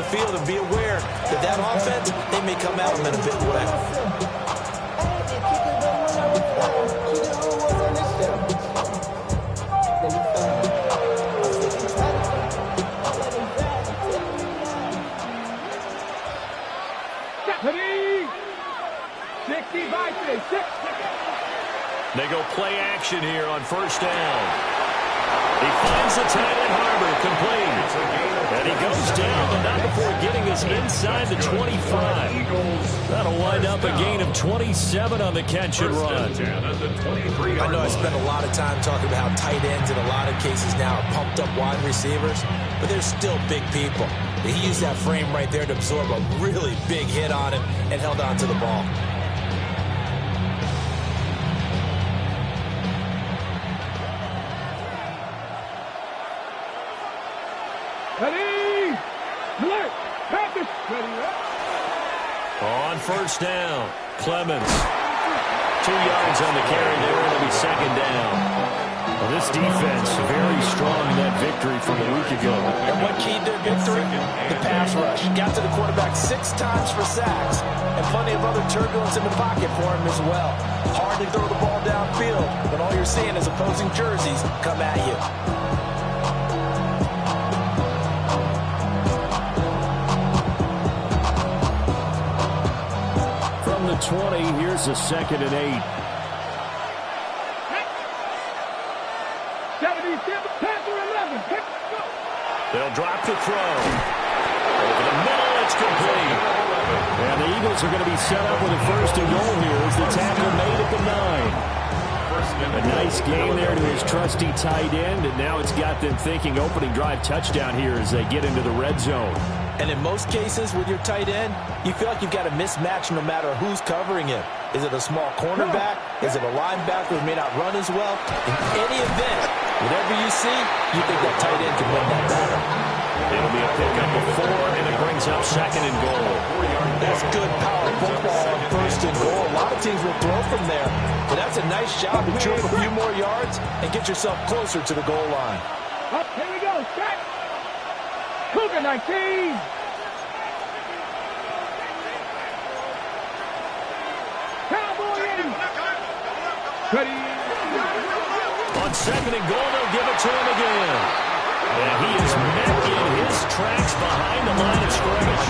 the field and be aware that that offense, they may come at them in a big way. They go play action here on first down. He finds the tight end Harbour, complete. And he goes down, but not before getting us inside the 25. That'll wind up a gain of 27 on the catch and run. I know I spent a lot of time talking about how tight ends in a lot of cases now are pumped up wide receivers, but they're still big people. He used that frame right there to absorb a really big hit on him and held on to the ball. On first down, Clemens. 2 yards on the carry there. It'll be second down. Well, this defense very strong in that victory from a week ago. And what keyed their victory? The pass rush. Got to the quarterback 6 times for sacks. And plenty of other turbulence in the pocket for him as well. Hard to throw the ball downfield when all you're seeing is opposing jerseys come at you. From the 20, here's a 2nd and 8. They'll drop the throw. Over the middle, it's complete. And the Eagles are going to be set up with a 1st and goal here as the tackle made at the 9. A nice gain there to his trusty tight end, and now it's got them thinking opening drive touchdown here as they get into the red zone. And in most cases with your tight end, you feel like you've got a mismatch no matter who's covering him. Is it a small cornerback? Is it a linebacker who may not run as well? In any event, whatever you see, you think that tight end can win that battle. It'll be a pickup of 4, and it brings up 2nd and goal. That's good power football on 1st and goal. A lot of teams will throw from there, but that's a nice job to chew up a few more yards and get yourself closer to the goal line. Up, here we go, set. Cougar 19. Cowboy in. Ready. On 2nd and goal, they'll give it to him again. And he is met in his tracks behind the line of scrimmage.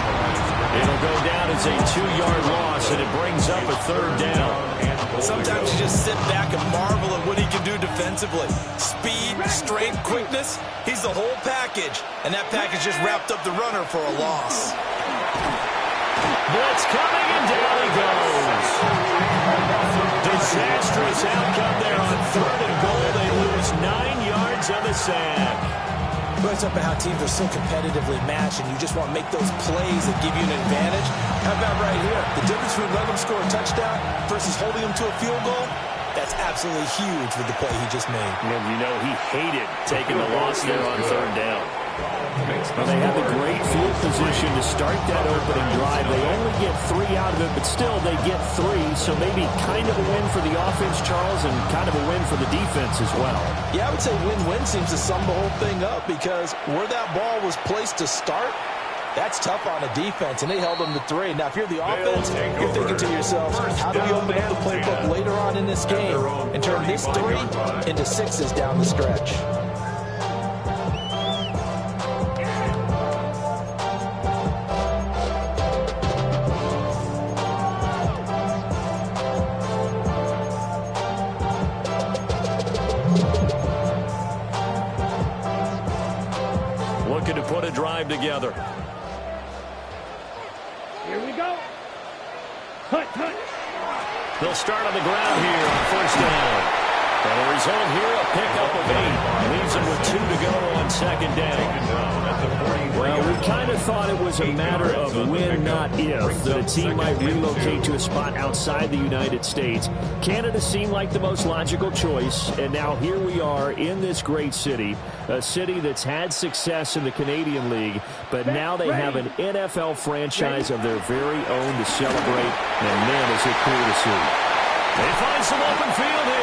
It'll go down as a 2-yard loss, and it brings up a 3rd down. Sometimes you just sit back and marvel at what he can do defensively. Speed, strength, quickness, he's the whole package. And that package just wrapped up the runner for a loss. Blitz coming, and down he goes. Disastrous outcome there on 3rd and goal. They lose 9 yards on the sack. It's up how teams are so competitively matched, and you just want to make those plays that give you an advantage. How about right here? The difference between letting them score a touchdown versus holding them to a field goal, that's absolutely huge with the play he just made. And you know he hated taking the loss there on 3rd down. Well, they have a great field position to start that opening drive. They only get 3 out of it, but still they get 3. So maybe kind of a win for the offense, Charles, and kind of a win for the defense as well. Yeah, I would say win-win seems to sum the whole thing up because where that ball was placed to start, that's tough on the defense, and they held them to 3. Now, if you're the offense, you're thinking to yourselves, how do we open up the playbook later on in this game and turn this 3 into 6s down the stretch? Looking to put a drive together. Here we go. Hut, hut. They'll start on the ground here on 1st down. And the result here, a pickup of 8. Leaves them with 2 to go on 2nd down. Well, we kind of thought it was a matter of when, not if, that a team might relocate to a spot outside the United States. Canada seemed like the most logical choice, and now here we are in this great city, a city that's had success in the Canadian League, but now they have an NFL franchise of their very own to celebrate, and man, is it cool to see. They find some open field here.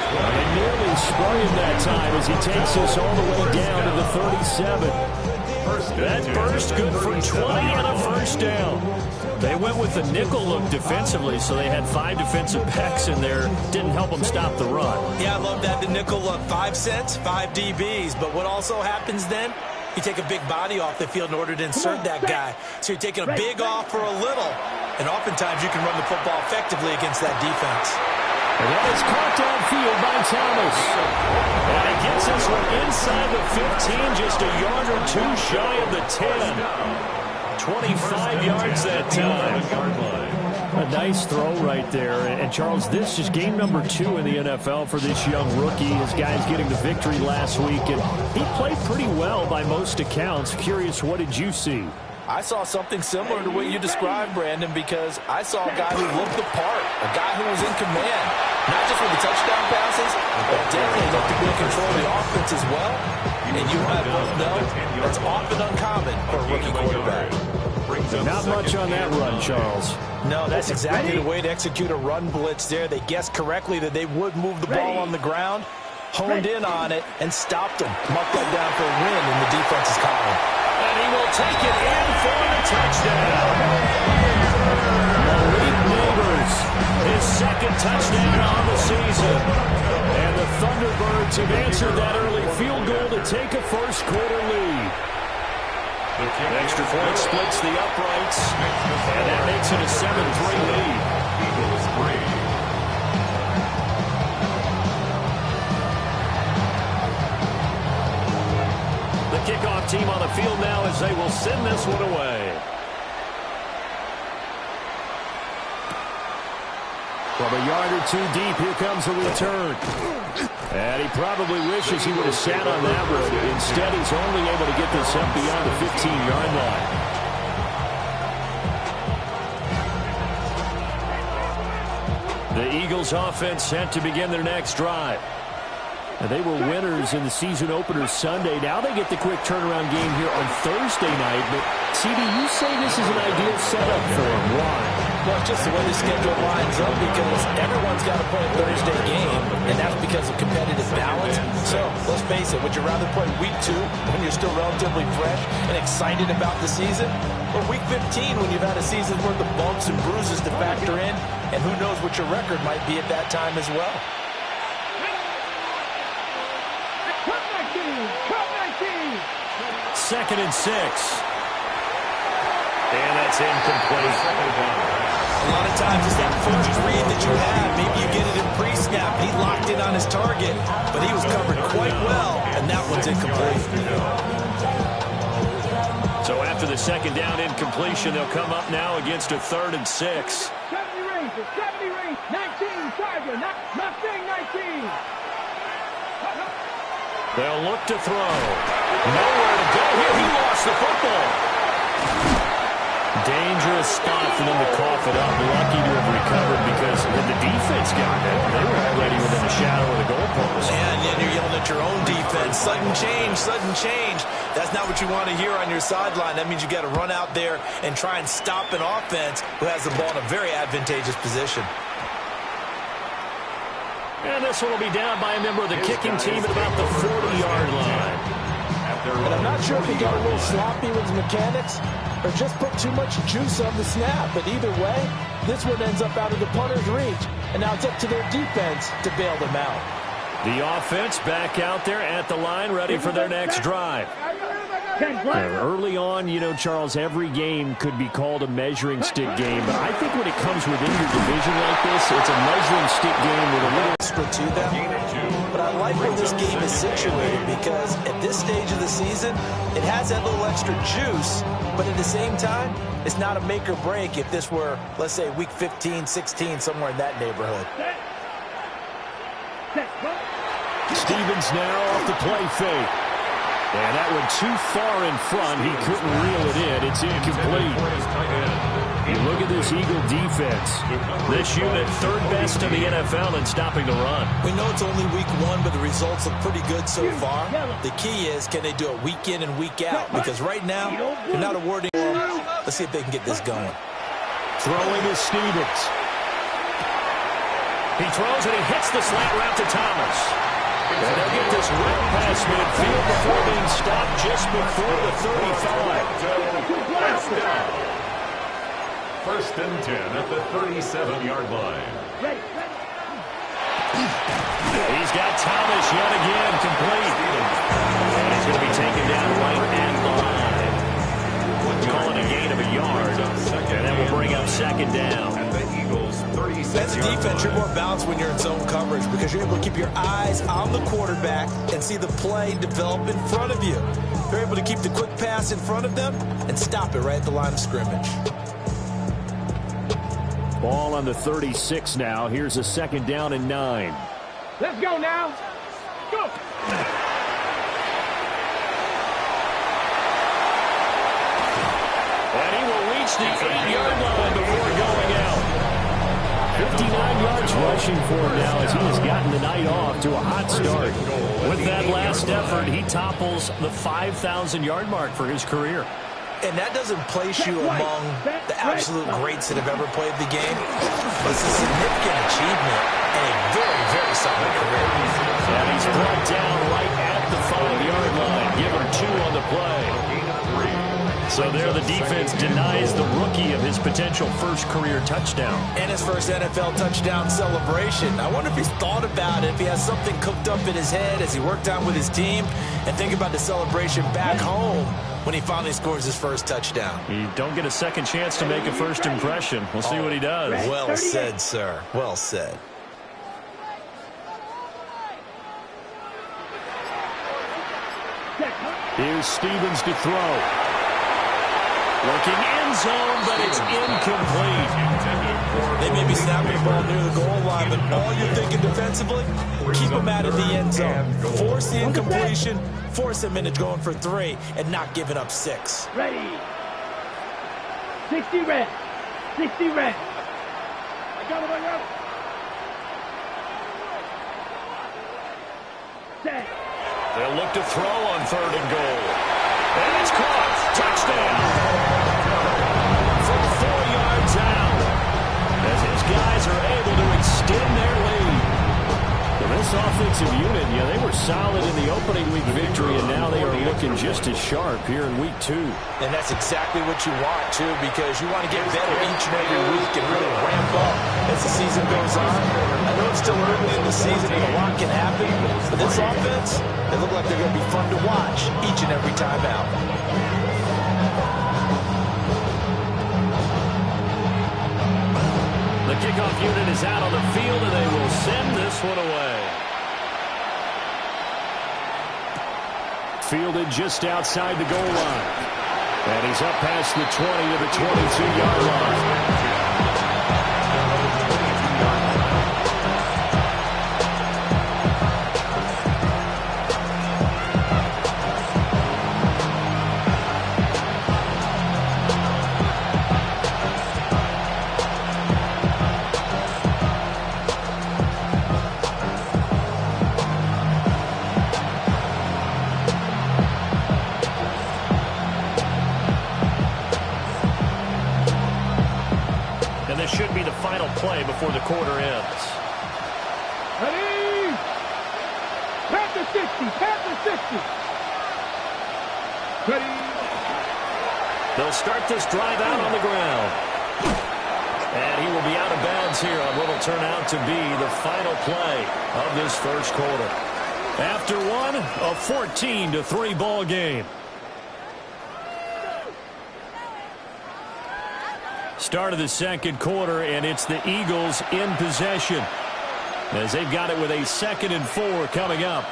They nearly sprung him that time as he takes us all the way down to the 37. That burst good for 20 and a first down. They went with the nickel look defensively, so they had 5 defensive backs in there. Didn't help them stop the run. Yeah, I love that. The nickel look, 5 cents, 5 DBs. But what also happens then? You take a big body off the field in order to insert that guy. So you're taking a big off for a little. And oftentimes you can run the football effectively against that defense. And that is caught downfield by Thomas. And he gets this one inside the 15, just a yard or two shy of the 10. 25 yards that time. A nice throw right there. And Charles, this is game number 2 in the NFL for this young rookie. His guys getting the victory last week, and he played pretty well by most accounts. Curious, what did you see? I saw something similar to what you described, Brandon, because I saw a guy who looked the part, a guy who was in command, not just with the touchdown passes, but definitely looked to be in control of the offense as well. And you and I both know that's often uncommon for a rookie quarterback. Not much on that run, Charles. No, that's exactly the way to execute a run blitz there. They guessed correctly that they would move the ball on the ground, honed in on it, and stopped them. Marked that down for a win in the defense's column. And he will take it in for the touchdown. Malik Neighbors, his second touchdown on the season. And the Thunderbirds have answered that early field goal to take a first quarter lead. An extra point splits the uprights, and that makes it a 7-3 lead. The kickoff team on the field now as they will send this one away. From a yard or two deep, here comes the return. And he probably wishes he would have sat on that one. Instead, he's only able to get this up beyond the 15-yard line. The Eagles offense set to begin their next drive. And they were winners in the season opener Sunday. Now they get the quick turnaround game here on Thursday night. But, CD, you say this is an ideal setup for them. Why? Well, it's just the way the schedule lines up because everyone's got to play a Thursday game, and that's because of competitive balance. So, let's face it, would you rather play week 2 when you're still relatively fresh and excited about the season, or week 15 when you've had a season's worth of bumps and bruises to factor in, and who knows what your record might be at that time as well? Second and 6. And that's incomplete. A lot of times it's that first read that you have. Maybe you get it in pre-snap. He locked in on his target, but he was covered quite well, and that one's incomplete. So after the second down incompletion, they'll come up now against a 3rd and 6. 70 range, 19, Tiger, Mustang 19. They'll look to throw. Nowhere to go here. He lost the football. Dangerous spot for them to cough it up. Lucky to have recovered because when the defense got it, they were already within a shadow of the goalpost. And you're yelling at your own defense. Sudden change, sudden change. That's not what you want to hear on your sideline. That means you got to run out there and try and stop an offense who has the ball in a very advantageous position. And this one will be down by a member of the kicking team at about the 40-yard line. And I'm not sure if he got a little sloppy with his mechanics or just put too much juice on the snap. But either way, this one ends up out of the punter's reach. And now it's up to their defense to bail them out. The offense back out there at the line, ready for their next drive. Early on, you know, Charles, every game could be called a measuring stick game. But I think when it comes within your division like this, it's a measuring stick game with a little extra to them. But I like where this game is situated because at this stage of the season, it has that little extra juice. But at the same time, it's not a make or break if this were, let's say, week 15, 16, somewhere in that neighborhood. Stevens now off the play fake. And that one too far in front. He couldn't reel it in. It's incomplete. You look at this Eagle defense. This unit, 3rd best in the NFL in stopping the run. We know it's only week 1, but the results look pretty good so far. The key is, can they do it week in and week out? Because right now, they're not awarding them. Let's see if they can get this going. Throwing is Stevens. He throws and he hits the slant route to Thomas. And they'll get this right past midfield before being stopped just before the 35. First and 10 at the 37-yard line. He's got Thomas yet again complete. And he's going to be taken down right at the line. Call it a gain of a yard. And that will bring up second down. As a defense, you're more balanced when you're in zone coverage because you're able to keep your eyes on the quarterback and see the play develop in front of you. You're able to keep the quick pass in front of them and stop it right at the line of scrimmage. Ball on the 36 now. Here's a second down and 9. Let's go now. Go. And he will reach the 8-yard line before going out. 59 yards rushing for him now as he has gotten the night off to a hot start. With that last effort, he topples the 5,000-yard mark for his career. And that doesn't place you among the absolute greats that have ever played the game. But it's a significant achievement and a very, very solid career. And he's brought down right at the 5-yard line. Give him 2 on the play. So there the defense denies the rookie of his potential first career touchdown. And his first NFL touchdown celebration. I wonder if he's thought about it, if he has something cooked up in his head as he worked out with his team, and think about the celebration back home when he finally scores his first touchdown. You don't get a second chance to make a first impression. We'll see what he does. Well said, sir. Well said. Here's Stevens to throw. Looking end zone, but it's incomplete. They may be snapping the ball near the goal line, but all you're thinking defensively, keep them out of the end zone. Force the incompletion, force them into going for 3, and not giving up 6. Ready. 60 red. 60 red. I got it, Set. They'll look to throw on 3rd and goal. And it's caught. Touchdown. From 4 yards out. As his guys are able to extend their lead. Well, this offensive unit, they were solid in the opening week victory, and now they are looking just as sharp here in week 2. And that's exactly what you want, too, because you want to get better each and every week and really ramp up as the season goes on. I know it's still early in the season and a lot can happen, but this offense, they look like they're going to be fun to watch each and every time out. The kickoff unit is out on the field, and they will send this one away. Fielded just outside the goal line. And he's up past the 20 to the 22-yard line. Should be the final play before the quarter ends. Ready? Panther 60, Panther 60. Ready? They'll start this drive out on the ground. And he will be out of bounds here on what will turn out to be the final play of this first quarter. After one, a 14-3 ball game. Start of the second quarter, and it's the Eagles in possession as they've got it with a 2nd and 4 coming up.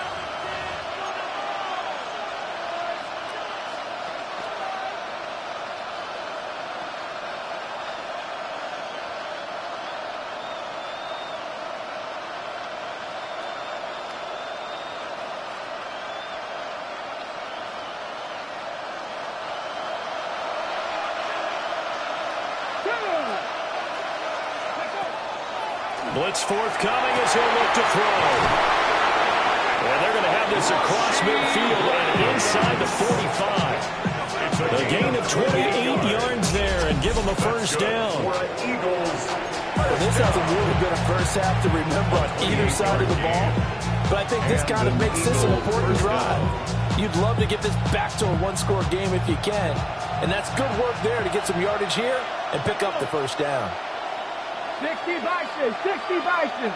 Blitz forthcoming as he'll look to throw. And they're going to have this across midfield and inside the 45. A gain of 28 yards there and give them a first down. Well, this hasn't really been a first half to remember on either side of the ball. but I think this kind of makes this an important drive. You'd love to get this back to a one-score game if you can, and that's good work there to get some yardage here and pick up the first down. 60 Bison, 60 Bison.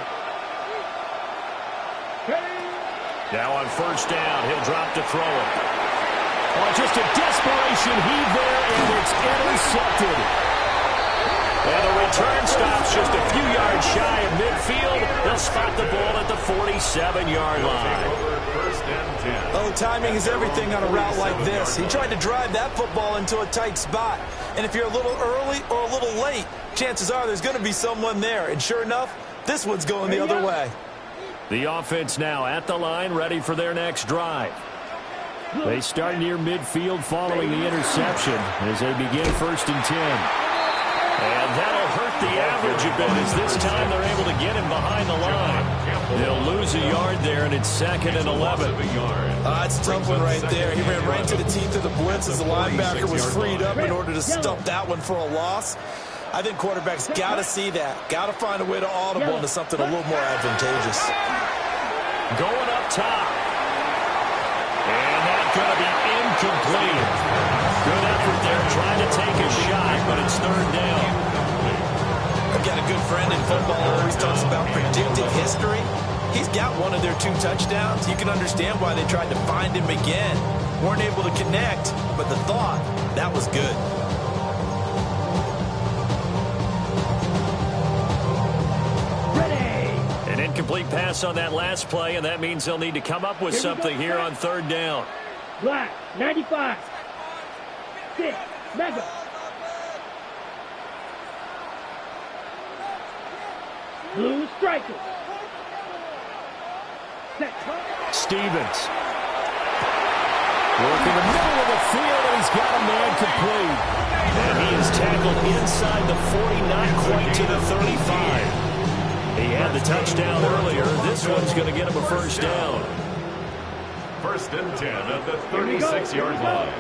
Now on first down, he'll drop to throw it. Oh, just a desperation heave there, and it's intercepted. And the return stops just a few yards shy of midfield. They'll spot the ball at the 47-yard line. Oh, timing is everything on a route like this. He tried to drive that football into a tight spot. And if you're a little early or a little late, chances are there's going to be someone there. And sure enough, this one's going the other way. The offense now at the line, ready for their next drive. They start near midfield following the interception as they begin 1st and 10. And that'll hurt the average a bit as this time they're able to get him behind the line. They'll lose a yard there, and it's 2nd and 11. It's a tough one right there. He ran right to the teeth of the blitz as the linebacker was freed up in order to stump that one for a loss. I think quarterbacks got to see that. Got to find a way to audible into something a little more advantageous. Going up top. And that's going to be incomplete. Good effort there trying to take a shot, but it's 3rd down. I've got a good friend in football who always talks about predictive history. He's got one of their 2 touchdowns. You can understand why they tried to find him again. Weren't able to connect, but the thought, that was good. An incomplete pass on that last play, and that means they'll need to come up with something here on 3rd down. Black, 95. 6, Mega. Blue striker. Stevens. Working the middle of the field, and he's got a man complete. And he is tackled inside the 40, not quite to the 35. He had the touchdown earlier. This one's going to get him a 1st down. 1st and 10 at the 36-yard line.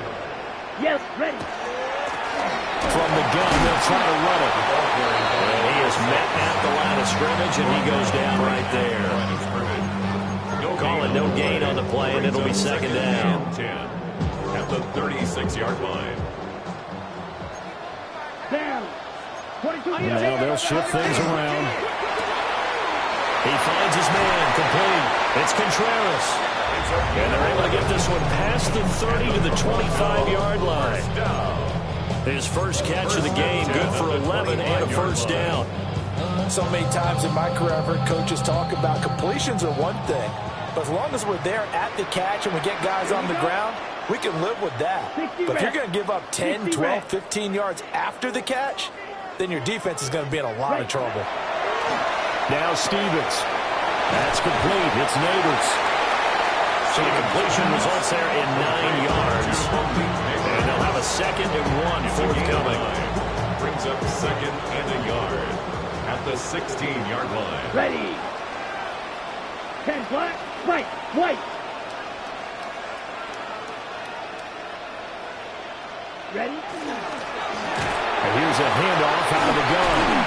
Yes, ready. From the gun, they'll try to run it. And he is met at the line of scrimmage, and he goes down right there. Call it no gain on the play, and it'll be 2nd down. 10 at the 36-yard line. Down. 22. Now they'll shift things around. He finds his man, complete. It's Contreras. And they're able to get this one past the 30 to the 25-yard line. His first catch of the game, good for 11 and a 1st down. So many times in my career I've heard coaches talk about completions are one thing, but as long as we're there at the catch and we get guys on the ground, we can live with that. But if you're going to give up 10, 12, 15 yards after the catch, then your defense is going to be in a lot of trouble. Now Stevens. That's complete. It's Neighbors. So the completion results there in 9 yards. And they'll have a 2nd and 1 forthcoming. Brings up 2nd and a yard at the 16-yard line. Ready. 10 black, white. Ready? And here's a handoff out of the gun.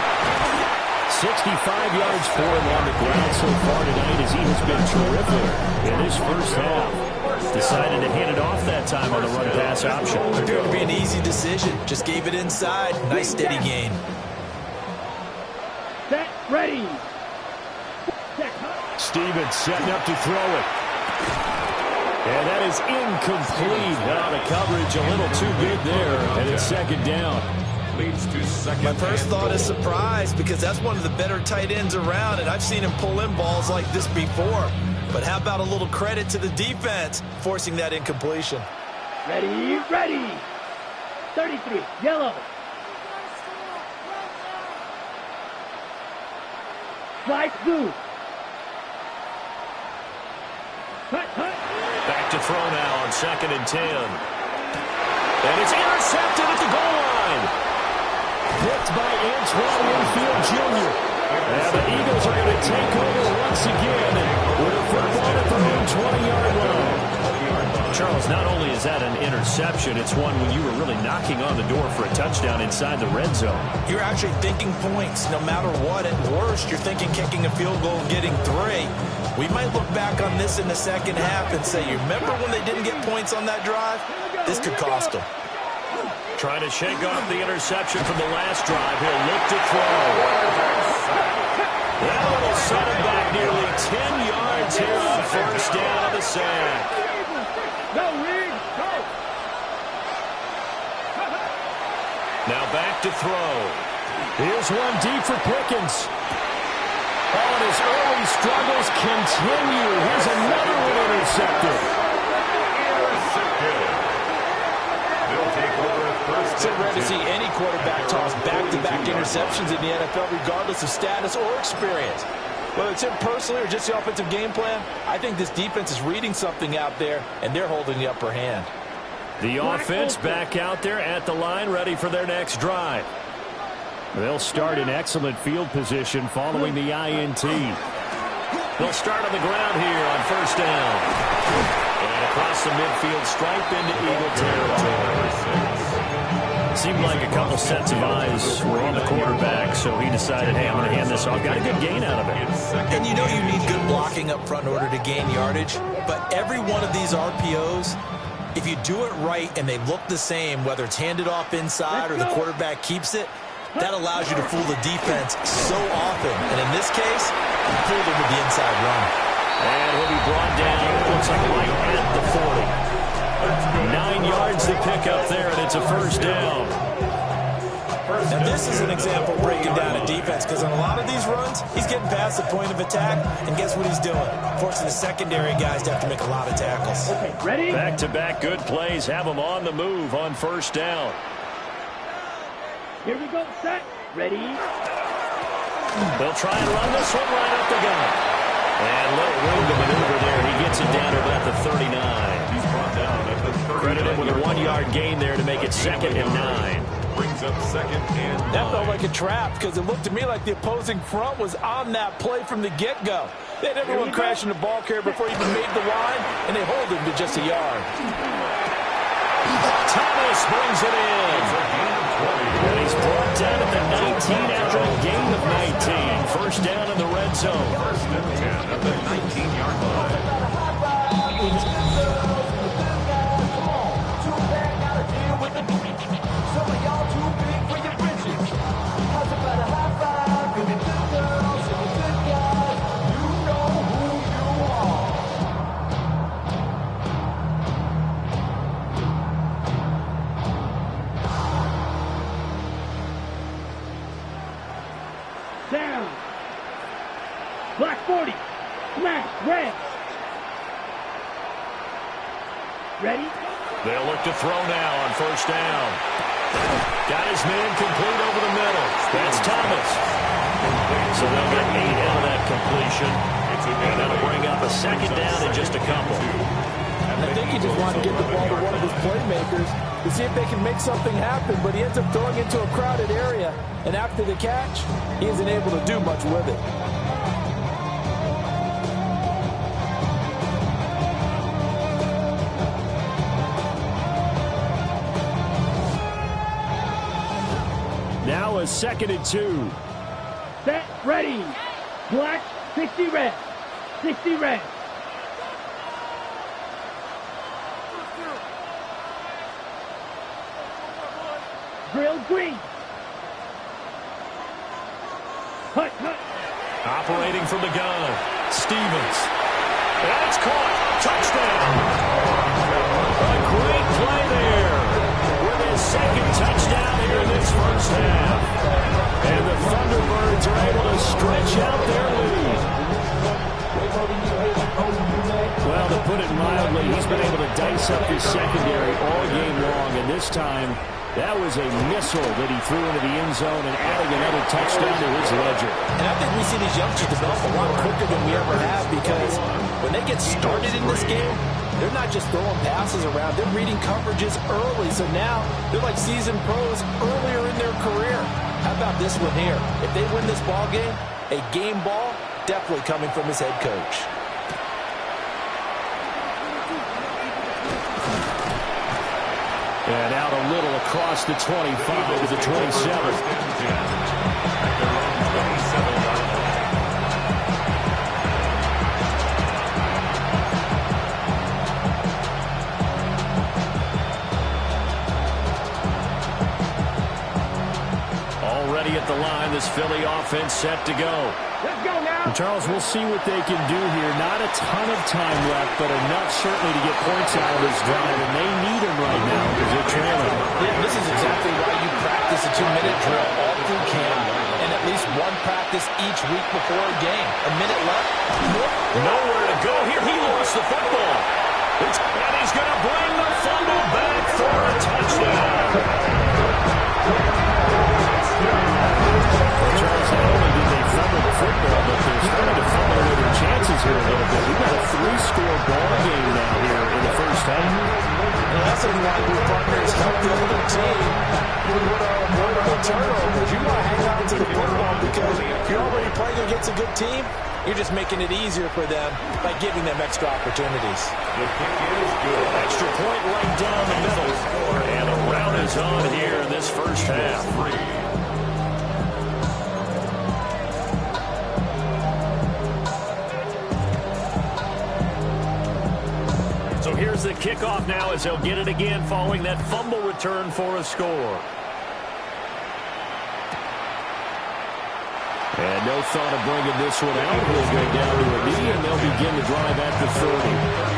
65 yards for him on the ground so far tonight as he has been terrific in his first half. Decided to hand it off that time on the run-pass option. Appeared to be an easy decision. Just gave it inside. Nice steady gain. Set, ready. Stevens setting up to throw it. And that is incomplete. Out of coverage a little too big there, and it's 2nd down. Leads to 2nd. My first thought is surprise because that's one of the better tight ends around, and I've seen him pull in balls like this before. But how about a little credit to the defense forcing that incompletion? Ready. 33, yellow. Flight blue. Cut. Back to throw now on 2nd and 10. And it's intercepted at the goal line. Picked by Antoine Winfield Jr. And the Eagles are going to take over once again with a football at the 20-yard line. Charles, not only is that an interception, it's one when you were really knocking on the door for a touchdown inside the red zone. You're actually thinking points no matter what. At worst, you're thinking kicking a field goal and getting 3. We might look back on this in the second half and say, you remember when they didn't get points on that drive? This could cost them. Trying to shake off the interception from the last drive. He'll look to throw. That will set him back nearly 10 yards here on first down on the sack. Go, Reed, go. Now back to throw. Here's one deep for Pickens. Oh, and his early struggles continue. Here's another one intercepted. So rare to see any quarterback toss back-to-back interceptions in the NFL, regardless of status or experience. Whether it's him personally or just the offensive game plan, I think this defense is reading something out there, and they're holding the upper hand. The offense back out there at the line, ready for their next drive. They'll start in excellent field position following the INT. They'll start on the ground here on first down. And across the midfield stripe into Eagle territory. Seemed like a couple sets of eyes were on the quarterback, so he decided, hey, I'm going to hand this off. Got a good gain out of it. And you know you need good blocking up front in order to gain yardage, but every one of these RPOs, if you do it right and they look the same, whether it's handed off inside or the quarterback keeps it, that allows you to fool the defense so often. And in this case, you fooled him with the inside run. And he'll be brought down, looks like right at the 40. 9 yards to pick up there, and it's a first down. Now, this is an example of breaking down a defense, because on a lot of these runs, he's getting past the point of attack, and guess what he's doing? Forcing the secondary guys to have to make a lot of tackles. Okay, ready? Back-to-back good plays have them on the move on first down. Here we go, set, ready. They'll try and run this one right up the gut. And little room to maneuver there. He gets it down to about the 39. He's brought down at the 39. Credit him with a 1-yard gain there to make it 2nd and 9. Brings up 2nd and 9. That felt like a trap, because it looked to me like the opposing front was on that play from the get-go. They had everyone crashing the ball carrier before he even made the line, and they hold him to just a yard. Thomas brings it in. And he's brought down at the 19 after a gain of 19. First down in the red zone. First and 10 at the 19-yard line. Down. Black 40. Smash. Red. Ready? They'll look to throw now on first down. Got his man complete over the middle. That's Thomas. So they'll get 8 out of that completion. And that'll bring up a 2nd down in just a couple. And I think he just wanted to get the ball to one of his playmakers to see if they can make something happen, but he ends up throwing into a crowded area, and after the catch, he isn't able to do much with it. Now a 2nd and 2. Set. Ready. Black. 60 red. 60 red. Drill green. Hut, hut. Operating from the gun. Stevens. That's caught. Touchdown. A great play there. With his 2nd touchdown here in this first half. And the Thunderbirds are able to stretch out their lead. Well, to put it mildly, he's been able to dice up his secondary all game long, and this time that was a missile that he threw into the end zone and adding another touchdown to his ledger. And I think we see these youngsters develop a lot quicker than we ever have, because when they get started in this game, they're not just throwing passes around. They're reading coverages early. So now they're like seasoned pros earlier in their career. How about this one here? If they win this ball game, a game ball definitely coming from his head coach. And out a little across the 25 to the 27. Already at the line, this Philly offense set to go. Let's go now. And Charles, we'll see what they can do here. Not a ton of time left, but enough certainly to get points out of this drive, and they need them right now because they're trailing. Yeah, this is exactly why you practice a 2-minute drill all through camp, and at least one practice each week before a game. A minute left. Nowhere to go here. He lost the football. And he's going to bring the fumble back for a touchdown. Well, Charles, not only did they fumble the football, but they're starting to fumble away their chances here a little bit. We've got a 3-score ball game now here in the first half. And that's why your partners help the other team with avoidable turnovers. You want to hang on to the football because if you're already playing against a good team, you're just making it easier for them by giving them extra opportunities. The kick is good. Extra point right down the middle. And a rout is on here in this first half. So here's the kickoff now as they'll get it again following that fumble return for a score. And no thought of bringing this one out. He'll go down to a knee, and they'll begin the drive at the 30.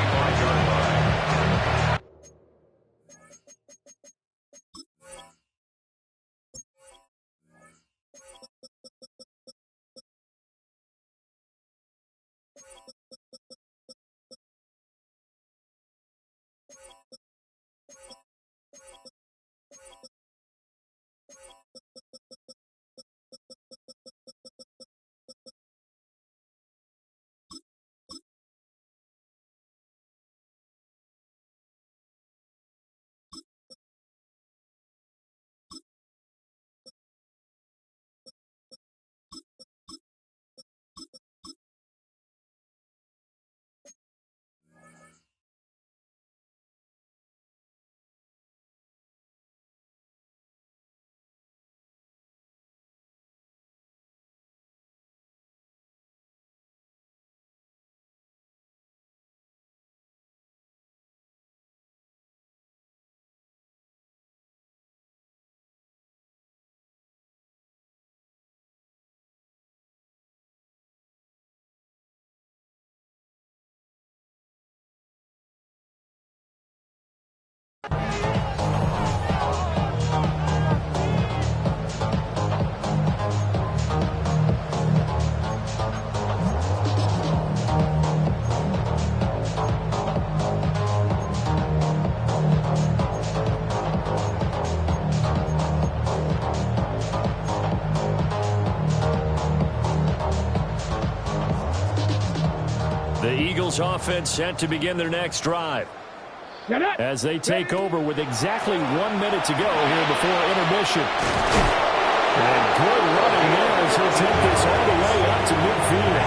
The Eagles offense set to begin their next drive as they take over with exactly 1 minute to go here before intermission. And good running there as he'll take this all the way up to midfield.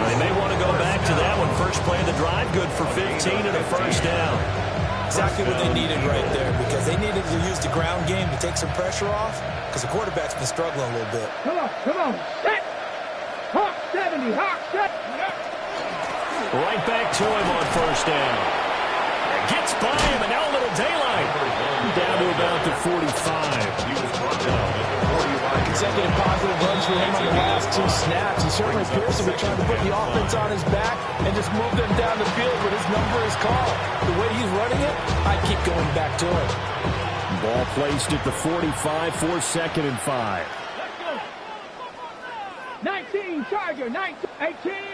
They may want to go back to that one. First play of the drive, good for 15 and a first down. Exactly what they needed right there because they needed to use the ground game to take some pressure off because the quarterback's been struggling a little bit. Come on. Set. Hawk 70. Hawk 70. Right back to him on first down. Gets by him, and now a little daylight. Down to about the 45. He was brought down at the 40-line. Consecutive positive runs for him on the last 2 snaps. He certainly appears to be trying to put the offense on his back and just move them down the field when his number is called. The way he's running it, I keep going back to him. Ball placed at the 45 for 2nd and 5. 19 Charger, 18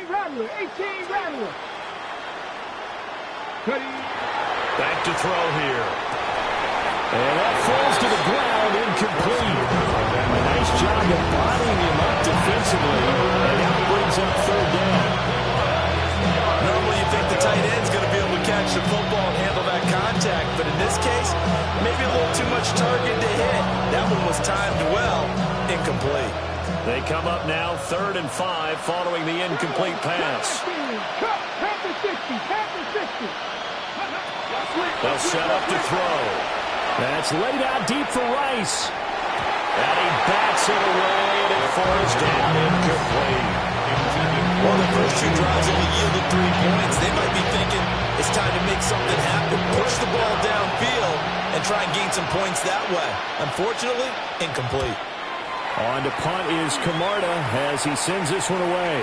Rattler, 18 Rattler. Back to throw here. And that falls to the ground, incomplete. A nice job of bodying him up defensively, and now brings up 3rd down. Normally you think the tight end's going to be able to catch the football and handle that contact, but in this case, maybe a little too much target to hit. That one was timed well, incomplete. They come up now 3rd and 5 following the incomplete pass. They'll set up to throw. That's laid out deep for Rice. And he bats it away, and it falls down incomplete. Well, the first two drives only yielded 3 points. They might be thinking it's time to make something happen. Push the ball downfield and try and gain some points that way. Unfortunately, incomplete. On to punt is Camarda as he sends this one away.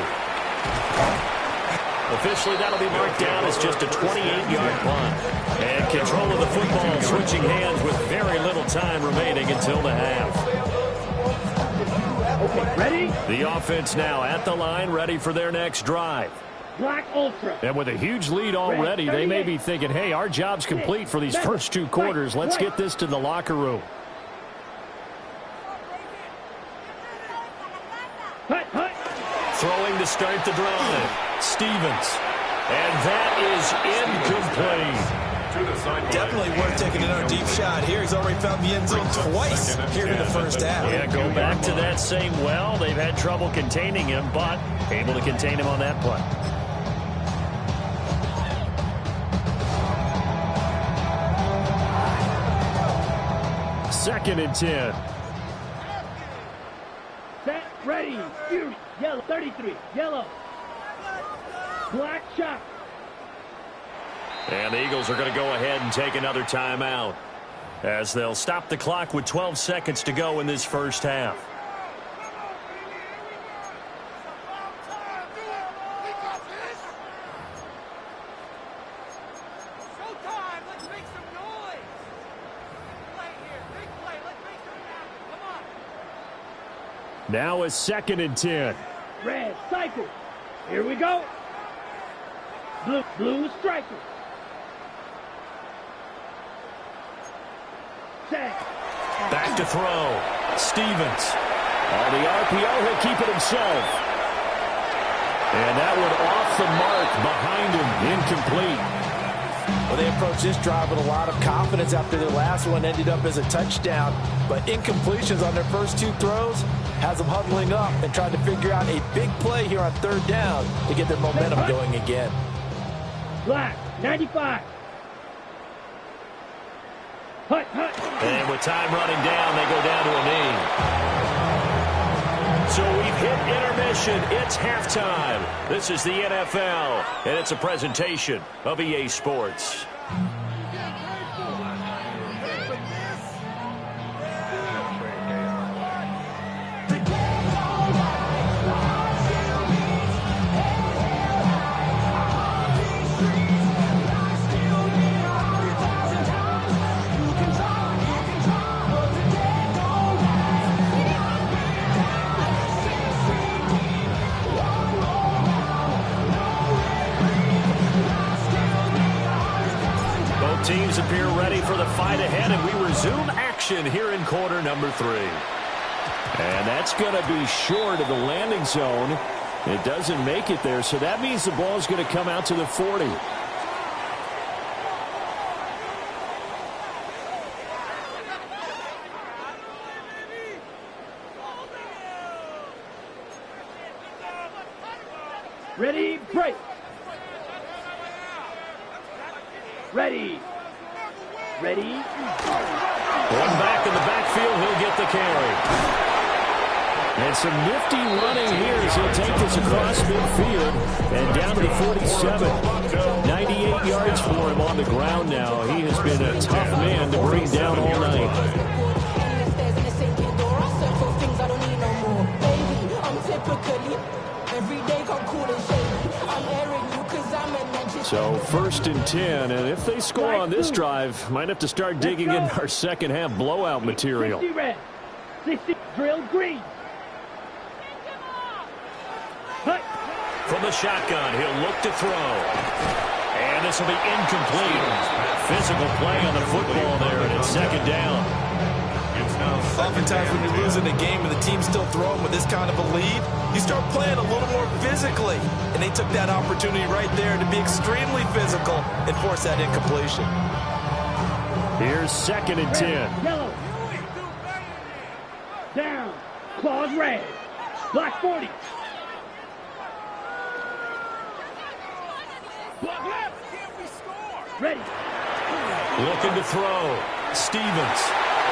Officially, that'll be marked down as just a 28-yard punt. And control of the football switching hands with very little time remaining until the half. Okay, ready? The offense now at the line, ready for their next drive. Black Ultra. And with a huge lead already, they may be thinking, hey, our job's complete for these first 2 quarters. Let's get this to the locker room. Hut, hut. Throwing to start the drive. Stevens. And that is incomplete. Definitely worth taking another deep shot here. He's already found the end zone twice here in the first half. Yeah, go back to that same well. They've had trouble containing him, but able to contain him on that play. Second and 10. Set, ready, Fury, yellow, 33, yellow. Black shot. And the Eagles are going to go ahead and take another timeout as they'll stop the clock with 12 seconds to go in this first half. Now a second and 10. Red, cycle. Here we go. Blue striker. Set. Back to throw. Stevens. On the RPO, he'll keep it himself. And that one off the mark behind him. Incomplete. Well, they approached this drive with a lot of confidence after their last one ended up as a touchdown. But incompletions on their first 2 throws has them huddling up and trying to figure out a big play here on 3rd down to get their momentum going again. Black, 95. Hut, hut. And with time running down, they go down to a knee. So we've hit intermission. It's halftime. This is the NFL, and it's a presentation of EA Sports. Teams appear ready for the fight ahead, and we resume action here in quarter number 3. And that's going to be short of the landing zone. It doesn't make it there, so that means the ball is going to come out to the 40. Ready, break. Ready. Ready. One back in the backfield, he'll get the carry. And some nifty running here as he'll take this across midfield and down to the 47. 98 yards for him on the ground now. He has been a tough man to bring down all night. So 1st and 10, and if they score on this drive, might have to start digging in our second half blowout material. 60 red, 60 drill green. Hut. From the shotgun, he'll look to throw. And this will be incomplete. Physical play on the football there, and it's 2nd down. Oftentimes when you're losing a game and the team's still throwing with this kind of a lead, you start playing a little more physically. And they took that opportunity right there to be extremely physical and force that incompletion. Here's 2nd and 10. Yellow. Down. Claws red. Black 40. Black left. Ready. Looking to throw. Stevens.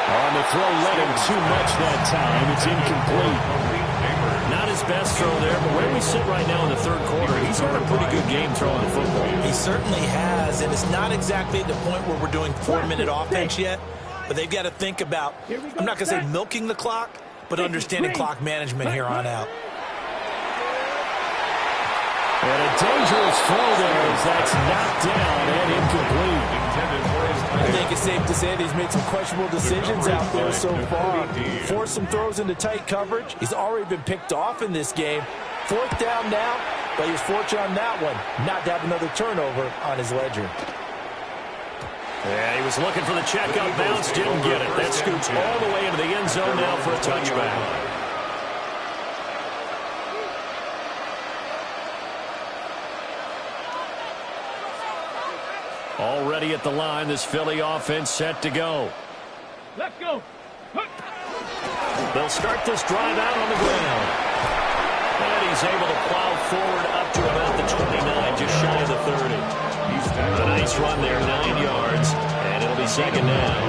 On the throw, led him too much that time. It's incomplete. Not his best throw there, but where we sit right now in the third quarter, he's had a pretty good game throwing the football. He certainly has, and it's not exactly at the point where we're doing 4-minute offense yet, but they've got to think about, I'm not going to say milking the clock, but understanding clock management here on out. And a dangerous throw there as that's knocked down and incomplete. I think it's safe to say that he's made some questionable decisions out there so far. Forced some throws into tight coverage. He's already been picked off in this game. 4th down now, but he was fortunate on that one not to have another turnover on his ledger. Yeah, he was looking for the check-up bounce, didn't get it. That scoops all the way into the end zone now for a touchback. Already at the line, this Philly offense set to go. Let's go. They'll start this drive out on the ground. And he's able to plow forward up to about the 29, just shy of the 30. A nice run there, 9 yards, and it'll be second down.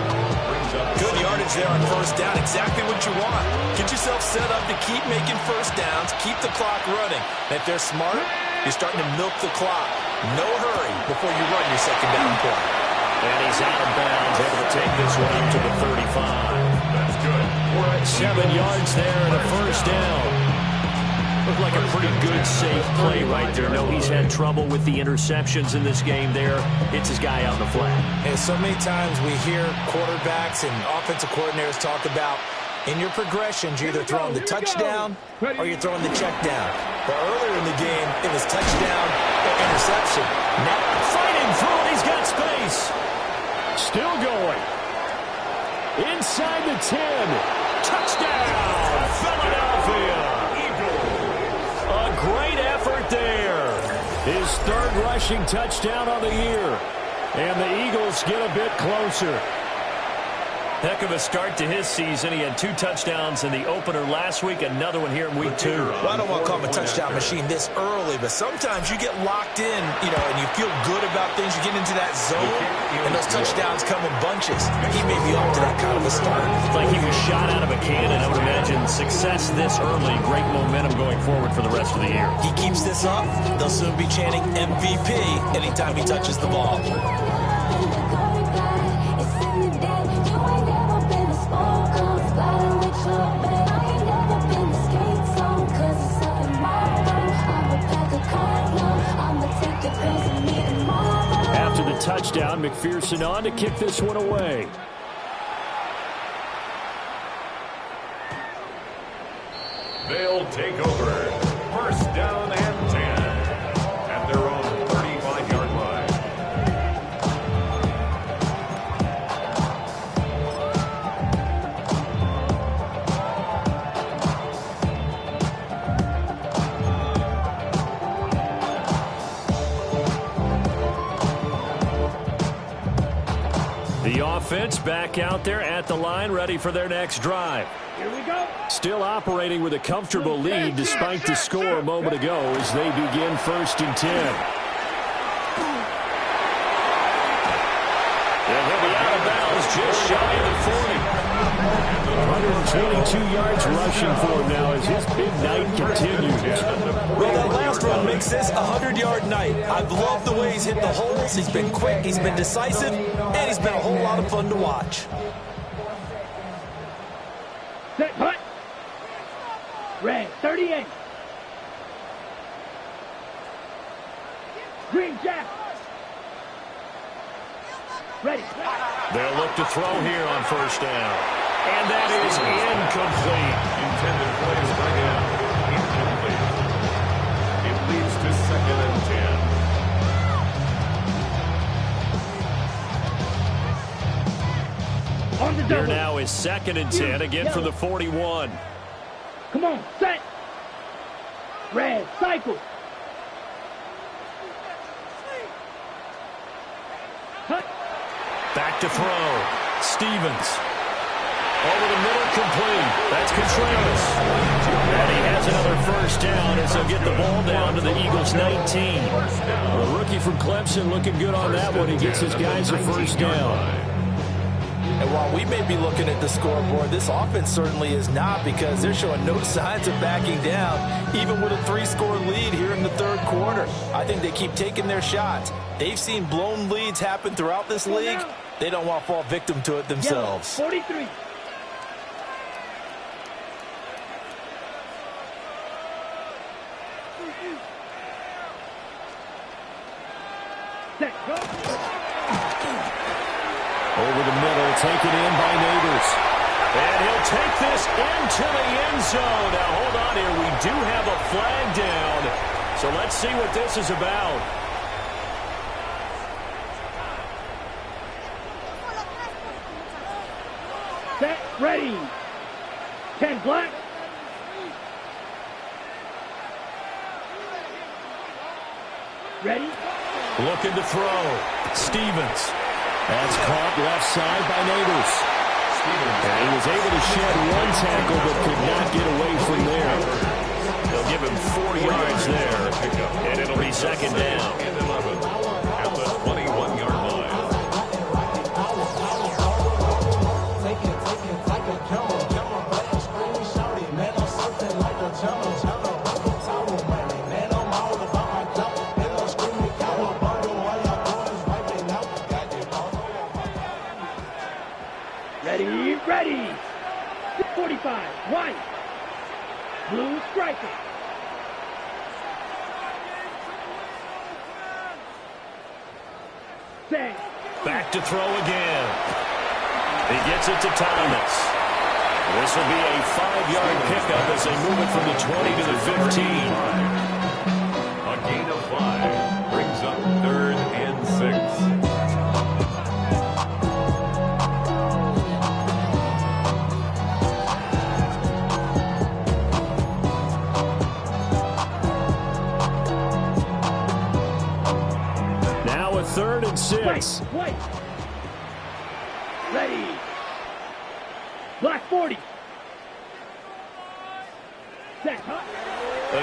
Good yardage there on 1st down, exactly what you want. Get yourself set up to keep making 1st downs, keep the clock running. And if they're smart, you're starting to milk the clock. No hurry before you run your 2nd down play. And he's out of bounds, able to take this one up to the 35. That's good. 7 yards there and a 1st down. Looked like a pretty good, safe play right there. No, he's had trouble with the interceptions in this game there. Hits his guy out in the flat. And so many times we hear quarterbacks and offensive coordinators talk about in your progressions, you're either throwing the touchdown or you're throwing the check down. But earlier in the game, it was touchdown or interception. Now fighting through it, he's got space. Still going. Inside the 10. Touchdown, Philadelphia. A great effort there. His 3rd rushing touchdown on the year. And the Eagles get a bit closer. Heck of a start to his season. He had 2 touchdowns in the opener last week, another one here in week 2. Well, I don't want to call him a touchdown machine this early, but sometimes you get locked in, and you feel good about things. You get into that zone, and those touchdowns come in bunches. He may be off to that kind of a start. It's like he was shot out of a cannon. I would imagine success this early, great momentum going forward for the rest of the year. He keeps this up, they'll soon be chanting MVP anytime he touches the ball. After the touchdown, McPherson on to kick this one away. They'll take over. 1st down and 10 at their own 35-yard line. The offense back out there at the line, ready for their next drive. Here we go. Still operating with a comfortable lead despite the score a moment ago as they begin 1st and 10. And he'll be out of bounds just shy of the 40. 122 yards rushing for him now as his big night continues. Well, that last run makes this a 100-yard night. I've loved the way he's hit the holes. He's been quick, he's been decisive, and he's been a whole lot of fun to watch. Set, hut. Red, 38. Green Jack. Ready. They'll look to throw here on 1st down. And that is incomplete. Intended plays by him. Incomplete. It leads to 2nd and 10. On the Here double. now is 2nd and 10, again from the 41. Come on, set. Red, cycle. Hut. Back to throw. Stevens. Over the middle, complete. That's Contreras. And he has another 1st down as they'll get the ball down to the Eagles' 19. The rookie from Clemson looking good on that one. He gets his guys a 1st down. And while we may be looking at the scoreboard, this offense certainly is not, because they're showing no signs of backing down, even with a 3-score lead here in the third quarter. I think they keep taking their shots. They've seen blown leads happen throughout this league. They don't want to fall victim to it themselves. 43. Set, go. Over the middle, taken in by Neighbors. And he'll take this into the end zone. Now, hold on here. We do have a flag down. So let's see what this is about. Set, ready. 10 black. Ready. Looking to throw. Stevens. That's caught left side by Neighbors. And he was able to shed one tackle but could not get away from there. They'll give him 4 yards there, and it'll be second down. And 11 at the 21-yard line. Ready, ready. 45, white. Blue striker. Set. Back to throw again. He gets it to Thomas. This will be a 5-yard pickup as they move it from the 20 to the 15. A gain of 5 brings up 3rd and 6. Now a 3rd and 6. White. Ready. Black 40. Set, huh?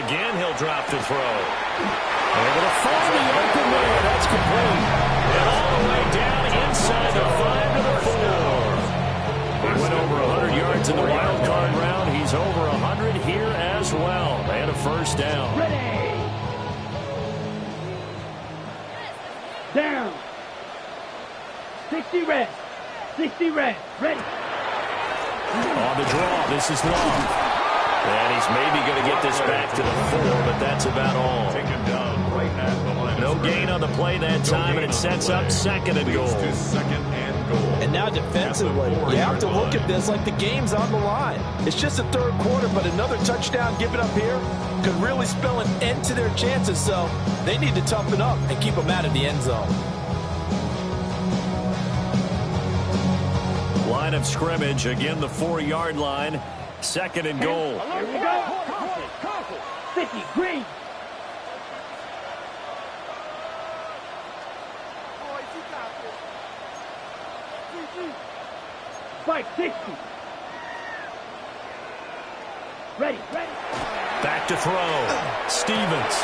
Again, he'll drop to throw. Able to find the open there. That's complete. And all the way down inside the 5 to the 4. He went over 100 yards in the wild card round. He's over 100 here as well. They had a first down. Ready. Down. 60 red. 60 red. Ready. On the draw, this is long. And he's maybe going to get this back to the 4, but that's about all. Taken down right at the line. No gain on the play that time, and it sets up 2nd and goal. To 2nd and goal. And now defensively, you have to look at this like the game's on the line. It's just the third quarter, but another touchdown given up here could really spell an end to their chances. So they need to toughen up and keep them out of the end zone. Line of scrimmage, again the 4-yard line. 2nd and goal. Here we go. 50 green. Spike 60. Ready, ready. Back to throw. Stevens.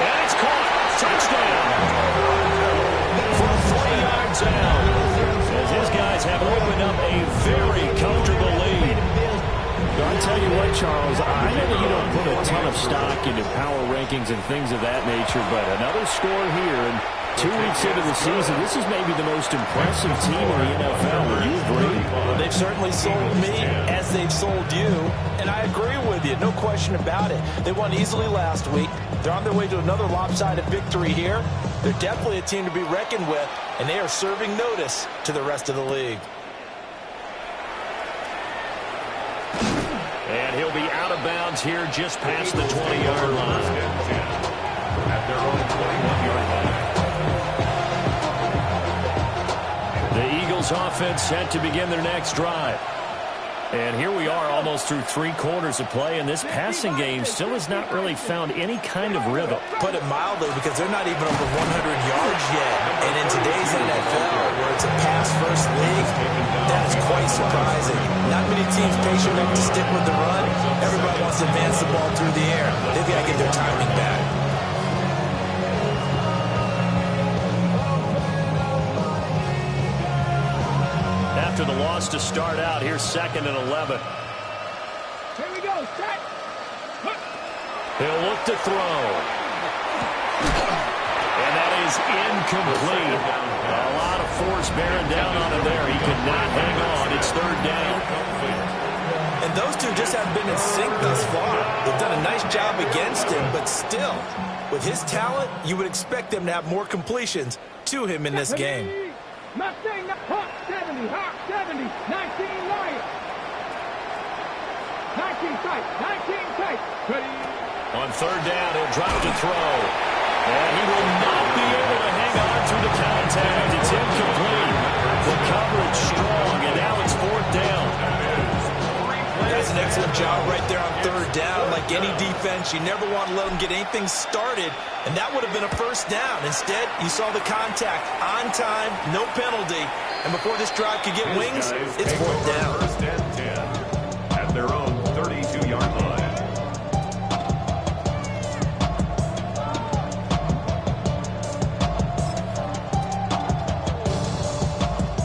And it's caught. Touchdown. From 40 yards out. As his guys have opened up a very comfortable lead. I'll tell you what, Charles, I know that you don't put a ton of stock into power rankings and things of that nature, but another score here, and 2 weeks into the season, this is maybe the most impressive team in the NFL. Would you agree? Well, they've certainly sold me as they've sold you, and I agree with you, no question about it. They won easily last week. They're on their way to another lopsided victory here. They're definitely a team to be reckoned with, and they are serving notice to the rest of the league. And he'll be out of bounds here just past the 20-yard line. At their own 21-yard line. The Eagles offense set to begin their next drive. And here we are almost through 3 quarters of play, and this passing game still has not really found any kind of rhythm. Put it mildly, because they're not even over 100 yards yet. And in today's NFL, where it's a pass-first league, that is quite surprising. Not many teams patient enough to stick with the run. Everybody wants to advance the ball through the air. They've got to get their timing back. after the loss to start out. Here's 2nd and 11. Here we go. Set. He'll look to throw. And that is incomplete. A lot of force bearing down on him there. He could not hang on. It's 3rd down. And those two just haven't been in sync thus far. They've done a nice job against him, but still, with his talent, you would expect them to have more completions to him in this game. Mustang, Hawk 70, Hawk 70, 19 Lions. 19 tight, 19 tight. Ready. On 3rd down, he'll drop to throw. And he will not be able to hang on through the contact. It's incomplete. The coverage strong, and now it's 4th down. That's an excellent job right there on 3rd down. Like any defense, you never want to let them get anything started, and that would have been a 1st down. Instead, you saw the contact on time, no penalty, and before this drive could get wings, it's 4th down. 1st and 10 at their own 32-yard line.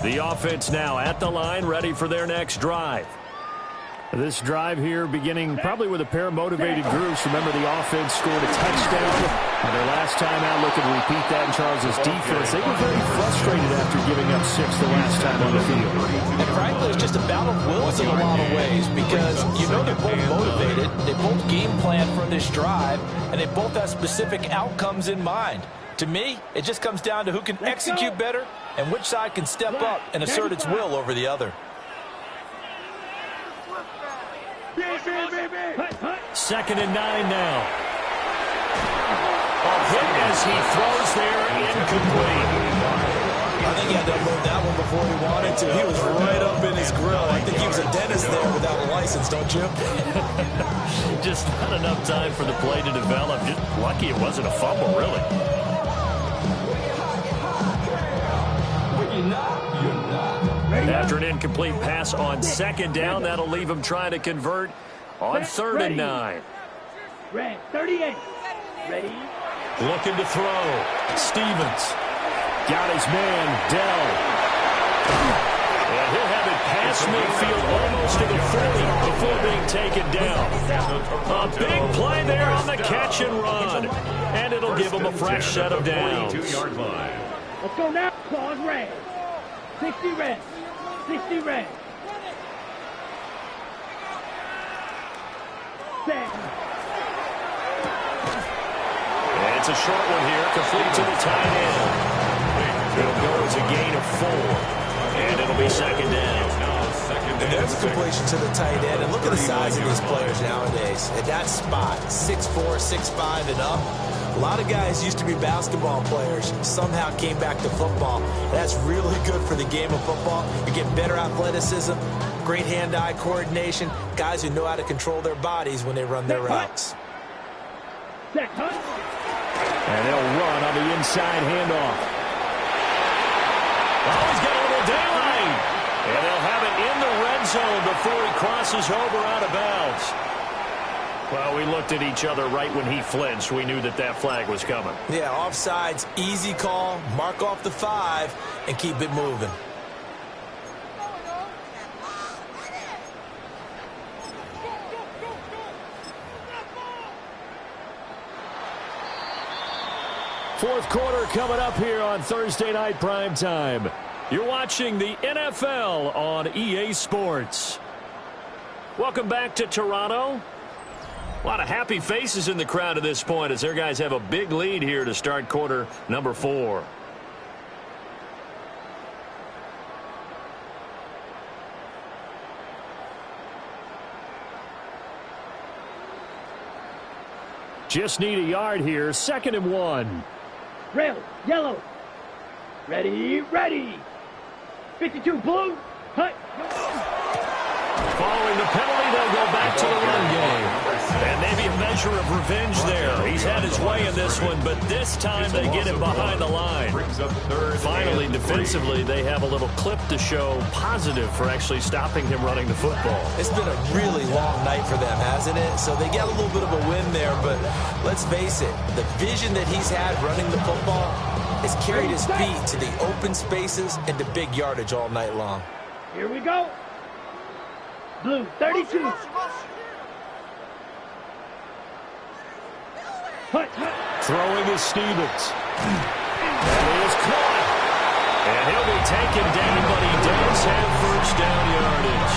The offense now at the line, ready for their next drive. This drive here beginning probably with a pair of motivated groups. Remember, the offense scored a touchdown. Their last time out, looking to repeat that in Charles' defense. They were very frustrated after giving up 6 the last time on the field. And frankly, it's just a battle of wills in a lot of ways because you know they're both motivated. They both game plan for this drive, and they both have specific outcomes in mind. To me, it just comes down to who can execute better and which side can step up and assert its will over the other. 2nd and 9 now. A hit as he throws there, incomplete. I think he had to unload that one before he wanted to. He was right up in his grill. I think he was a dentist there without a license, don't you? Just not enough time for the play to develop. Just lucky it wasn't a fumble, really. After an incomplete pass on 2nd down, that'll leave him trying to convert on 3rd and 9. Red, 38. Ready. Looking to throw. Stevens. Got his man, Dell. And he'll have it past midfield almost to the 40 before being taken down. A big play there on the catch and run. And it'll give him a fresh set of downs. Let's go now. Pause red. 60 red. 60 red. Set. And it's a short one here, complete to the tight end. It'll go as a gain of 4. And it'll be 2nd down. And there's a completion to the tight end. And look at the size of these players nowadays. At that spot, 6'4", 6'5", and up. A lot of guys used to be basketball players, somehow came back to football. That's really good for the game of football. You get better athleticism, great hand-eye coordination, guys who know how to control their bodies when they run their routes. And they'll run on the inside handoff. Oh, he's got a little daylight. And they'll have it in the red zone before he crosses over out of bounds. Well, we looked at each other right when he flinched. We knew that that flag was coming. Yeah, offsides, easy call, mark off the 5, and keep it moving. Fourth quarter coming up here on Thursday Night Primetime. You're watching the NFL on EA Sports. Welcome back to Toronto. A lot of happy faces in the crowd at this point as their guys have a big lead here to start quarter number 4. Just need a yard here. 2nd and 1. Red, yellow. Ready, ready. 52 blue. Hut. Following the penalty, they'll go back to the run game. And maybe a measure of revenge there. He's had his way in this one, but this time they get him behind the line. Finally, defensively, they have a little clip to show positive for actually stopping him running the football. It's been a really long night for them, hasn't it? So they got a little bit of a win there, but let's face it, the vision that he's had running the football has carried his feet to the open spaces and to big yardage all night long. Here we go. Blue, 32. Hut, hut. Throwing is Stevens. And he is caught. And he'll be taken down, but he does have first down yardage.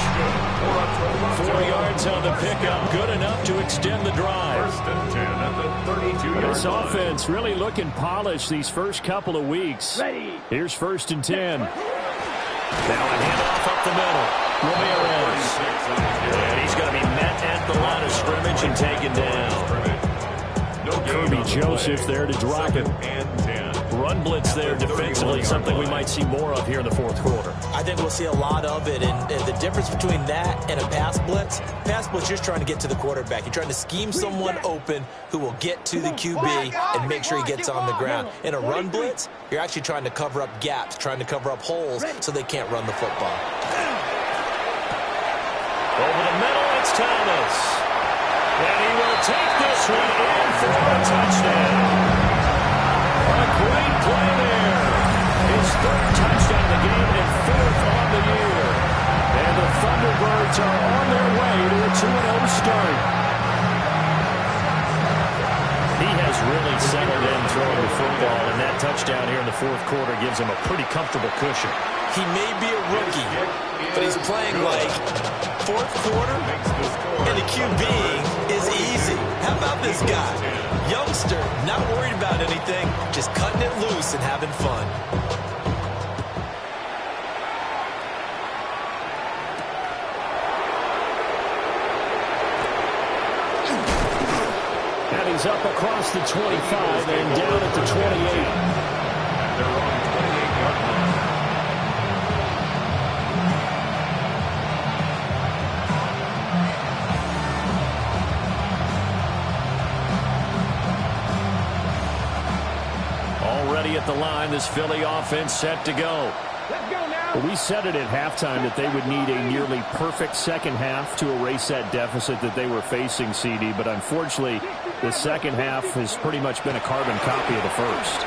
4 yards on the pickup, good enough to extend the drive. First and 10 at the 32-yard line. This offense really looking polished these first couple of weeks. Ready. Here's first and 10. Now a handoff up the middle. Ramirez. And he's going to be met at the line of scrimmage and taken down. Kirby Joseph there to drop him. And 10. Run blitz there defensively, something we might see more of here in the fourth quarter. I think we'll see a lot of it, and the difference between that and a pass blitz, you're just trying to get to the quarterback. You're trying to scheme someone open who will get to the QB and make sure he gets on the ground. In a run blitz, you're actually trying to cover up gaps, trying to cover up holes so they can't run the football. Over the middle, it's Thomas. And he will take this one in for a touchdown. A great play there. His third touchdown of the game and fourth on the year. And the Thunderbirds are on their way to a 2-0 start. He has really settled in throwing the football, and that touchdown here in the fourth quarter gives him a pretty comfortable cushion. He may be a rookie, but he's playing like fourth quarter, and the QB is easy. How about this guy? Youngster, not worried about anything, just cutting it loose and having fun. And he's up across the 25 and down at the 28. They're on 28-yard line. Already at the line, this Philly offense set to go. Let's go now. We said it at halftime that they would need a nearly perfect second half to erase that deficit that they were facing, CD. But unfortunately, the second half has pretty much been a carbon copy of the first.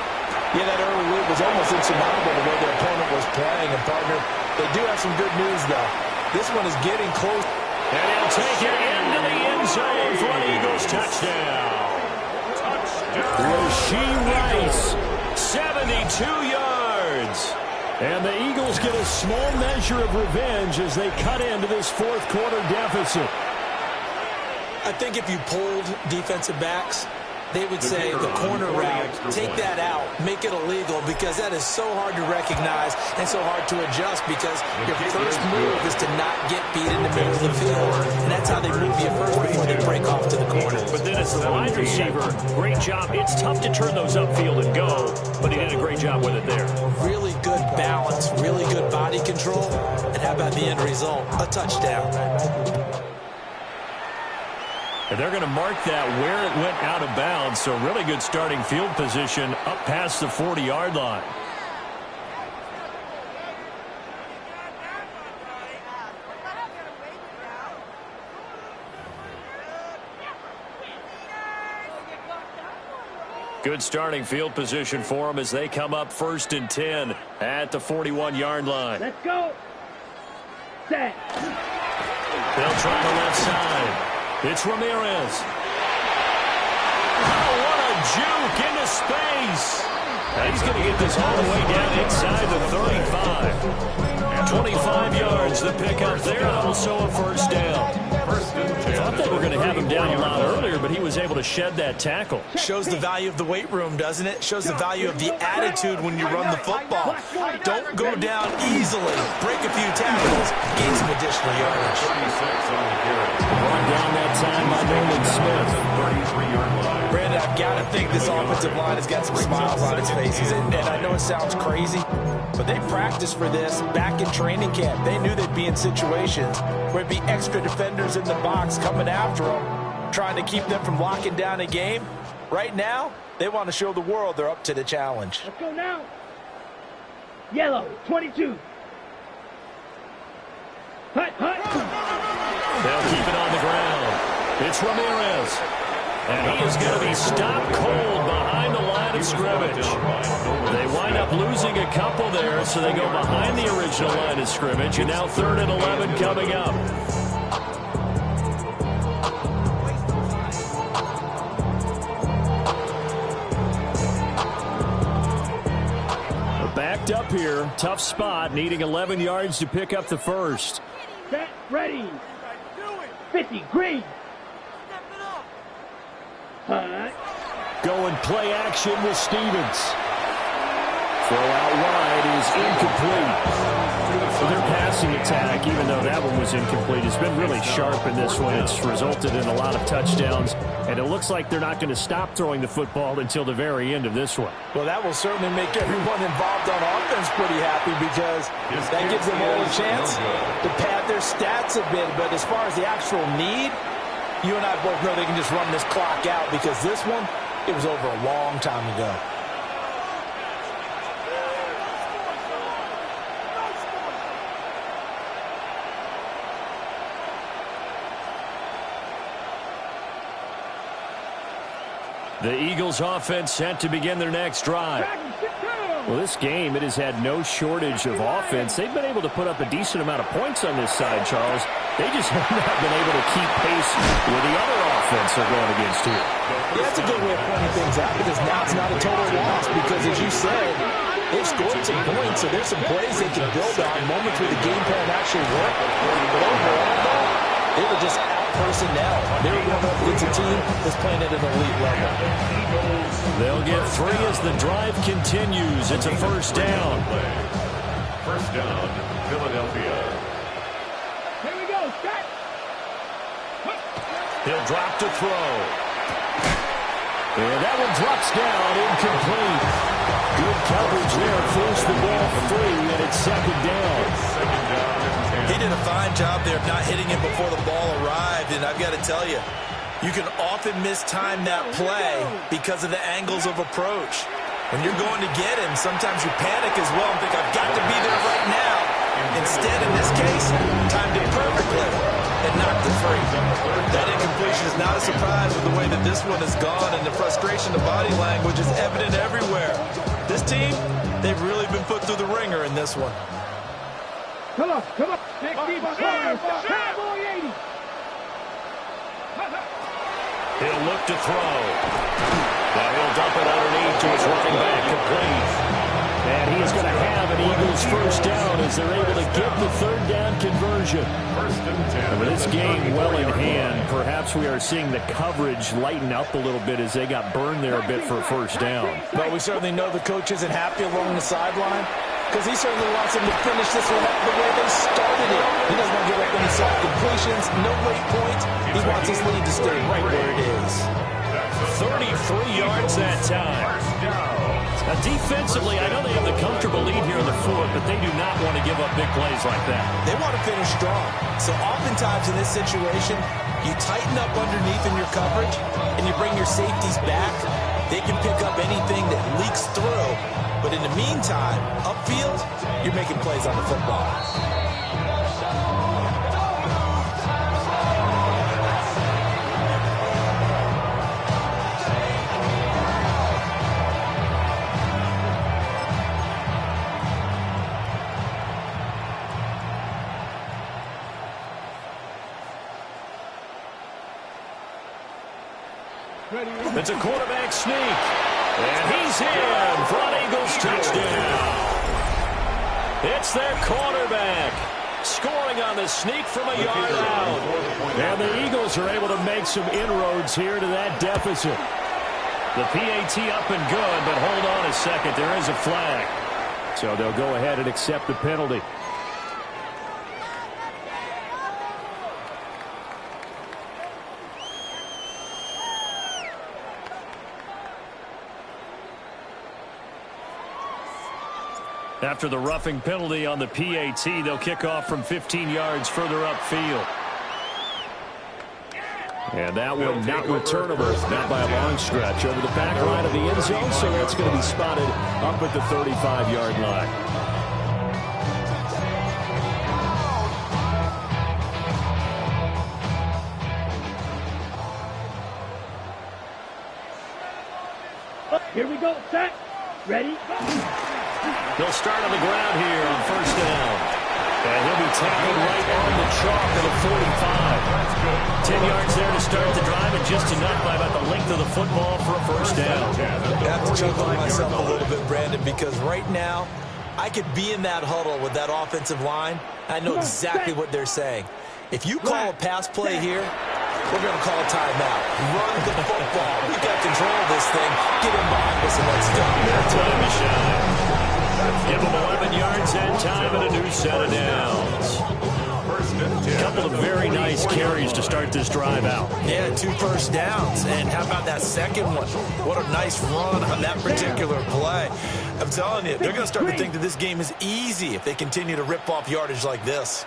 Yeah, that early lead was almost insurmountable the way their opponent was playing. And, partner, they do have some good news, though. This one is getting close. And he'll take it into the end zone for an Eagles touchdown. Rashee Rice, 72 yards. And the Eagles get a small measure of revenge as they cut into this fourth quarter deficit. I think if you polled defensive backs, they would say the corner route, take that out, make it illegal, because that is so hard to recognize and so hard to adjust, because your first move is to not get beat in the middle of the field. And that's how they move you first before they break off to the corner. But then as the wide receiver, great job. It's tough to turn those upfield and go, but he did a great job with it there. Really good balance, really good body control, and how about the end result? A touchdown. And they're going to mark that where it went out of bounds, so really good starting field position up past the 40-yard line. Good starting field position for them as they come up first and 10 at the 41-yard line. Let's go. Set. They'll try the left side. It's Ramirez. Oh, what a juke into space. Now he's going to get this all the way down inside the 35. 25 yards, the pickup there, and also a first down. I thought they were going to have him down a lot earlier, but he was able to shed that tackle. Shows the value of the weight room, doesn't it? Shows the value of the attitude when you run the football. Don't go down easily. Break a few tackles. Gain some additional yardage. Brought down that time by Nolan Smith. Brandon, I've got to think this offensive line has got some smiles on its faces. And I know it sounds crazy, but they practiced for this back in training camp. They knew they'd be in situations where it'd be extra defenders in the box coming after them, trying to keep them from locking down a game. Right now, they want to show the world they're up to the challenge. Let's go now. Yellow, 22. Hut, hut. They'll keep it on the ground. It's Ramirez. And he is going to be stopped cold behind the line of scrimmage. They wind up losing a couple there, so they go behind the original line of scrimmage. And now 3rd and 11 coming up. Backed up here. Tough spot, needing 11 yards to pick up the first. Set, ready. 50, green. Going play action with Stevens. Throw out wide is incomplete. So their passing attack, even though that one was incomplete, has been really sharp in this one. It's resulted in a lot of touchdowns, and it looks like they're not going to stop throwing the football until the very end of this one. Well, that will certainly make everyone involved on offense pretty happy because that gives them all a chance to pad their stats a bit. But as far as the actual need, you and I both know they can just run this clock out because this one, it was over a long time ago. The Eagles offense set to begin their next drive. Well, this game, it has had no shortage of offense. They've been able to put up a decent amount of points on this side, Charles. They just have not been able to keep pace with the other offense they're going against here. Yeah, that's a good way of pointing things out because now it's not a total loss because, as you said, they've scored some points, so there's some plays they can build on, moments where the game plan actually worked. But overall, they were just out personnel. They were going up against a team that's playing at an elite level. They'll get 3 as the drive continues. It's a first down. First down, Philadelphia. Here we go, set. He'll drop to throw. And that one drops down, incomplete. Good coverage there, forced the ball free, and it's 2nd down. He did a fine job there of not hitting it before the ball arrived, and I've got to tell you, you can often mistime that play because of the angles of approach. When you're going to get him, sometimes you panic as well and think, I've got to be there right now. Instead, in this case, timed it perfectly and knocked it free. That incompletion is not a surprise with the way that this one has gone, and the frustration, the body language is evident everywhere. This team, they've really been put through the ringer in this one. Come on, come on. Next team, Cowboy 80. He'll look to throw. Now he'll dump it underneath to his running back, complete. And he's going to have an Eagles first down as they're able to get the 3rd down conversion. And with this game well in hand, perhaps we are seeing the coverage lighten up a little bit as they got burned there a bit for a first down. But we certainly know the coach isn't happy along the sideline because he certainly wants them to finish this one up the way they started it. He doesn't want to give up any soft completions, no late points. He wants his lead to stay right where it is. 33 yards that time. Now, defensively, I know they have the comfortable lead here in the 4th, but they do not want to give up big plays like that. They want to finish strong. So oftentimes in this situation, you tighten up underneath in your coverage and you bring your safeties back. They can pick up anything that leaks through. But in the meantime, upfield, you're making plays on the football. It's a quarterback sneak. And he's in for an Eagles touchdown. It's their quarterback scoring on the sneak from a yard out. And the Eagles are able to make some inroads here to that deficit. The PAT up and good, but hold on a second. There is a flag. So they'll go ahead and accept the penalty. After the roughing penalty on the PAT, they'll kick off from 15 yards further upfield. And that one not returnable, not by a long stretch, over the back line of the end zone, so that's going to be spotted up at the 35-yard line. Here we go. Set. Ready. Go. They'll start on the ground here on first down. And he'll be tackled right on the chalk of the 45. 10 yards there to start the drive, and just enough by about the length of the football for a first down. I have to chuckle to myself a little bit, Brandon, because right now I could be in that huddle with that offensive line. I know exactly what they're saying. If you call a pass play here, we're going to call a timeout. Run the football. We got control of this thing. Get him behind us and let's go. Time to shine. Give them 11 yards and time and a new set of downs. A couple of very nice carries to start this drive out. Yeah, 2 first downs. And how about that second one? What a nice run on that particular play. I'm telling you, they're going to start to think that this game is easy if they continue to rip off yardage like this.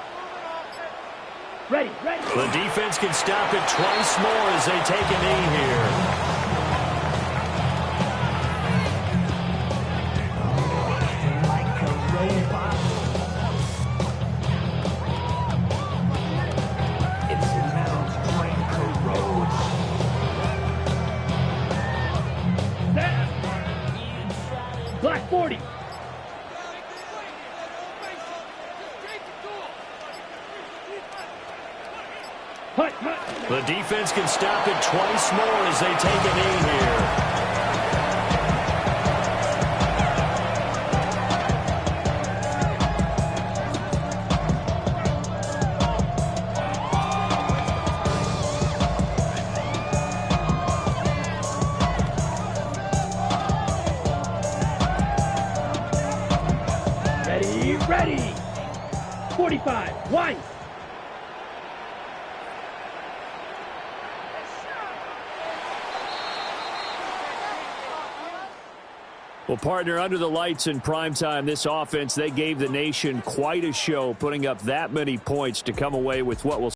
Ready. The defense can stop it twice more as they take a knee here. Black 40. Hut. The defense can stop it twice more as they take a knee here. Ready. 45. Wide. Well, partner, under the lights in primetime, this offense, they gave the nation quite a show, putting up that many points to come away with what will